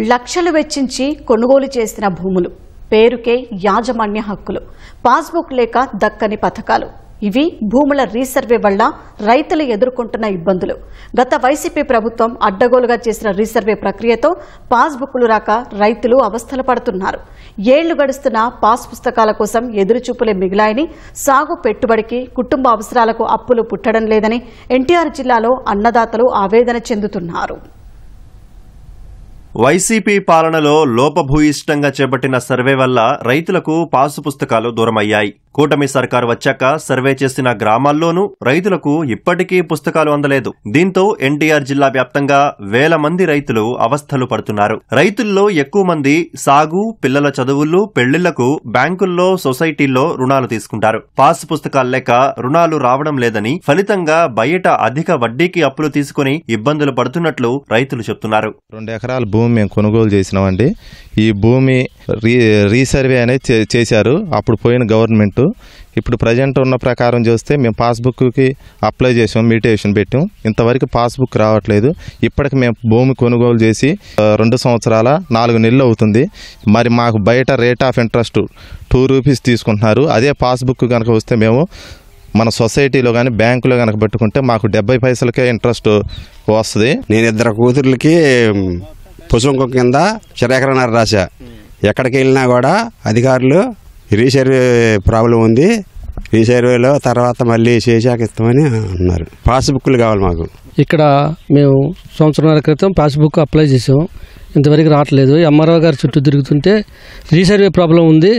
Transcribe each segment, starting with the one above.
లక్షలు వెచ్చించి కొనుగోలు చేసిన భూములు, పేరుకే యాజమాన్య హక్కులు, పాస్బుక్ లేక దక్కని పథకాలు, ఇవి భూముల రీసర్వే వల్ల రైతులు ఎదుర్కొంటున్న ఇబ్బందులు. గత వైసీపీ ప్రభుత్వం అడ్డగోలుగా చేసిన రీసర్వే ప్రక్రియతో పాస్బుక్లు రాక రైతులు అవస్థలు పడుతున్నారు. ఏళ్లు గడుస్తున్న పాస్ పుస్తకాల కోసం ఎదురుచూపులే మిగిలాయని, సాగు పెట్టుబడికి, కుటుంబ అవసరాలకు అప్పులు పుట్టడం లేదని ఎన్టీఆర్ జిల్లాలో అన్నదాతలు ఆవేదన చెందుతున్నారు. వైసీపీ పాలనలో లోపభూయిష్టంగా చేపట్టిన సర్వే వల్ల రైతులకు పాసు పుస్తకాలు దూరమయ్యాయి. కూటమి సర్కారు వచ్చాక సర్వే చేసిన గ్రామాల్లోనూ రైతులకు ఇప్పటికీ పుస్తకాలు అందలేదు. దీంతో ఎన్టీఆర్ జిల్లా వ్యాప్తంగా వేల మంది రైతులు అవస్థలు పడుతున్నారు. రైతుల్లో ఎక్కువ మంది సాగు, పిల్లల చదువులు, పెళ్లిళ్లకు బ్యాంకుల్లో, సొసైటీల్లో రుణాలు తీసుకుంటారు. పాసు పుస్తకాలు లేక రుణాలు రావడం లేదని, ఫలితంగా బయట అధిక వడ్డీకి అప్పులు తీసుకుని ఇబ్బందులు పడుతున్నట్లు రైతులు చెప్తున్నారు. 2 ఎకరాల భూమి మేము కొనుగోలు చేసినామండి. ఈ భూమి రీసర్వే అనేది చేశారు అప్పుడు పోయిన గవర్నమెంట్. ఇప్పుడు ప్రజెంట్ ఉన్న ప్రకారం చూస్తే మేము పాస్బుక్కి అప్లై చేసాం, మ్యూటేషన్ పెట్టాం, ఇంతవరకు పాస్బుక్ రావట్లేదు. ఇప్పటికి మేము భూమి కొనుగోలు చేసి 2 సంవత్సరాల 4 నెలలు అవుతుంది. మరి మాకు బయట రేట్ ఆఫ్ ఇంట్రెస్ట్ 2 రూపీస్ తీసుకుంటున్నారు. అదే పాస్బుక్ కనుక వస్తే మేము మన సొసైటీలో కానీ బ్యాంకులో కనుక పెట్టుకుంటే మాకు 70 పైసలకే ఇంట్రెస్ట్ వస్తుంది. నేను 2 కూతుర్లకి పుసుంకు కింద చిరకరన్నర రాశా. ఎక్కడికి వెళ్ళినా కూడా అధికారులు రీసర్వే ప్రాబ్లం ఉంది, రీసర్వేలో తర్వాత మళ్ళీ చేశాక ఇస్తామని అన్నారు. పాస్బుక్లు కావాలి మాకు. ఇక్కడ మేము సంవత్సరాల క్రితం పాస్బుక్ అప్లై చేసాం, ఇంతవరకు రావట్లేదు. ఎంఆర్ఓ గారి చుట్టూ తిరుగుతుంటే రీసర్వే ప్రాబ్లం ఉంది,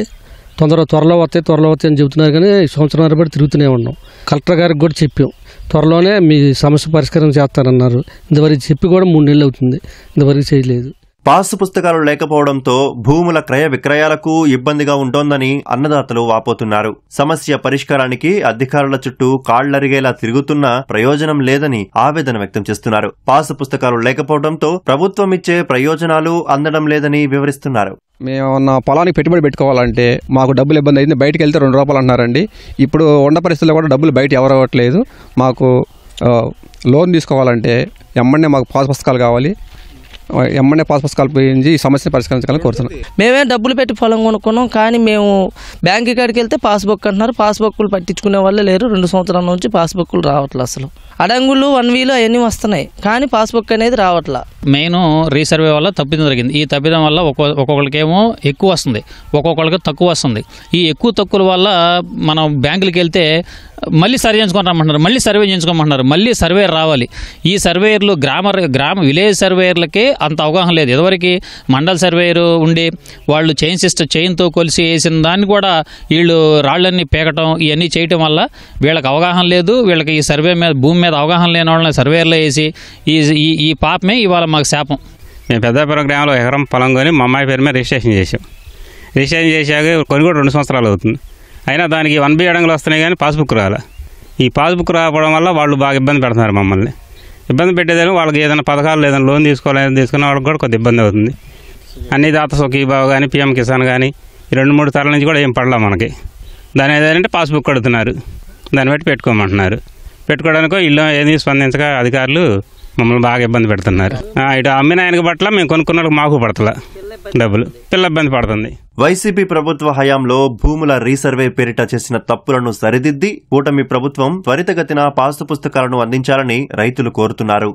త్వరలో వస్తాయి అని చెబుతున్నారు. కానీ సంవత్సరాల బట్టి తిరుగుతూనే ఉన్నాం. కలెక్టర్ గారికి కూడా చెప్పాం, త్వరలోనే మీ సమస్య పరిష్కారం చేస్తారన్నారు. ఇంతవరకు చెప్పి కూడా 3 నెలలు అవుతుంది, ఇంతవరకు చేయలేదు. పాసు పుస్తకాలు లేకపోవడంతో భూముల క్రయ విక్రయాలకు ఇబ్బందిగా ఉంటోందని అన్నదాతలు వాపోతున్నారు. సమస్య పరిష్కారానికి అధికారుల చుట్టూ కాళ్లరిగేలా తిరుగుతున్నా ప్రయోజనం లేదని ఆవేదన వ్యక్తం చేస్తున్నారు. పాసు పుస్తకాలు లేకపోవడంతో ప్రభుత్వం ఇచ్చే ప్రయోజనాలు అందడం లేదని వివరిస్తున్నారు. మేము పొలానికి పెట్టుబడి పెట్టుకోవాలంటే మాకు డబ్బులు ఇబ్బంది అయింది. బయటకు వెళ్తే 2 రూపాయలు అంటున్నారండి. ఇప్పుడు ఉన్న పరిస్థితుల్లో కూడా డబ్బులు బయట ఎవరు అవ్వట్లేదు. మాకు లోన్ తీసుకోవాలంటే ఎమ్మడే మాకు పాస్ పుస్తకాలు కావాలి. ఎమ్మడే పాస్ పుస్తకాలు పోయించి ఈ సమస్యను పరిష్కరించాలని కోరుతున్నాం. మేమే డబ్బులు పెట్టి పొలం కొనుక్కున్నాం, కానీ మేము బ్యాంక్ కాడికి వెళ్తే పాస్బుక్ అంటున్నారు. పాస్బుక్లు పట్టించుకునే వాళ్ళే లేరు. 2 సంవత్సరాల నుంచి పాస్బుక్లు రావట్లేదు. అసలు అడంగులు 1వీలు అవన్నీ వస్తున్నాయి, కానీ పాస్బుక్ అనేది రావట్లా. మెయిన్ రీసర్వే వల్ల తప్పిదం జరిగింది. ఈ తప్పిదం వల్ల ఒక్కొక్కరికేమో ఎక్కువ వస్తుంది, ఒక్కొక్కరికి తక్కువ వస్తుంది. ఈ ఎక్కువ తక్కువ వల్ల మనం బ్యాంకులకి వెళ్తే మళ్ళీ సర్వే చేయించుకోమంటున్నారు, మళ్ళీ సర్వే చేయించుకోమంటున్నారు, మళ్ళీ సర్వేర్ రావాలి. ఈ సర్వేయర్లు గ్రామ విలేజ్ సర్వేయర్లకే అంత అవగాహన లేదు. ఇదివరకు మండల సర్వేయర్ ఉండి వాళ్ళు చైన్తో కొలిసి వేసిన దాన్ని కూడా వీళ్ళు రాళ్ళన్నీ పేకటం ఇవన్నీ చేయటం వల్ల వీళ్ళకి అవగాహన లేదు. వీళ్ళకి ఈ సర్వే మీద, భూమి మీద అవగాహన లేని వాళ్ళని సర్వేయర్లో వేసి ఈ పాపమే ఇవాళ మాకు శాపం. మేము పెద్దాపురం గ్రామంలో ఎకరం పొలం కొని మా అమ్మాయి పేరు మీద రిజిస్ట్రేషన్ చేసాం. రిజిస్ట్రేషన్ చేశాక కొని కూడా 2 సంవత్సరాలు అవుతుంది. అయినా దానికి 1B అడంగులు వస్తున్నాయి, కానీ పాస్బుక్ రాలే. ఈ పాస్బుక్ రాకపోవడం వల్ల వాళ్ళు బాగా ఇబ్బంది పెడుతున్నారు మమ్మల్ని. ఇబ్బంది పెట్టేదాన్ని వాళ్ళకి ఏదైనా పథకాలు లేదని లోన్ తీసుకున్న వాళ్ళకి కూడా కొద్ది ఇబ్బంది అవుతుంది. అన్ని దాత సుఖీబాబు కానీ, PM కిసాన్ కానీ ఈ 2-3 తరాల నుంచి కూడా ఏం పడలా మనకి. దాని ఏదంటే పాస్బుక్ అడుగుతున్నారు, దాన్ని బట్టి పెట్టుకోమంటున్నారు. పెట్టుకోవడానికో ఇల్లు ఏది స్పందించక అధికారులు మమ్మల్ని బాగా ఇబ్బంది పెడుతున్నారు. ఇటు అమ్మిన ఆయనకి పట్ల మేము కొనుక్కున్న మాకు పడతల డబ్బులు, పిల్ల ఇబ్బంది పడుతుంది. వైసీపీ ప్రభుత్వ హయాంలో భూముల రీసర్వే పేరిట చేసిన తప్పులను సరిదిద్ది కూటమి ప్రభుత్వం త్వరితగతిన పాసు పుస్తకాలను అందించాలని రైతులు కోరుతున్నారు.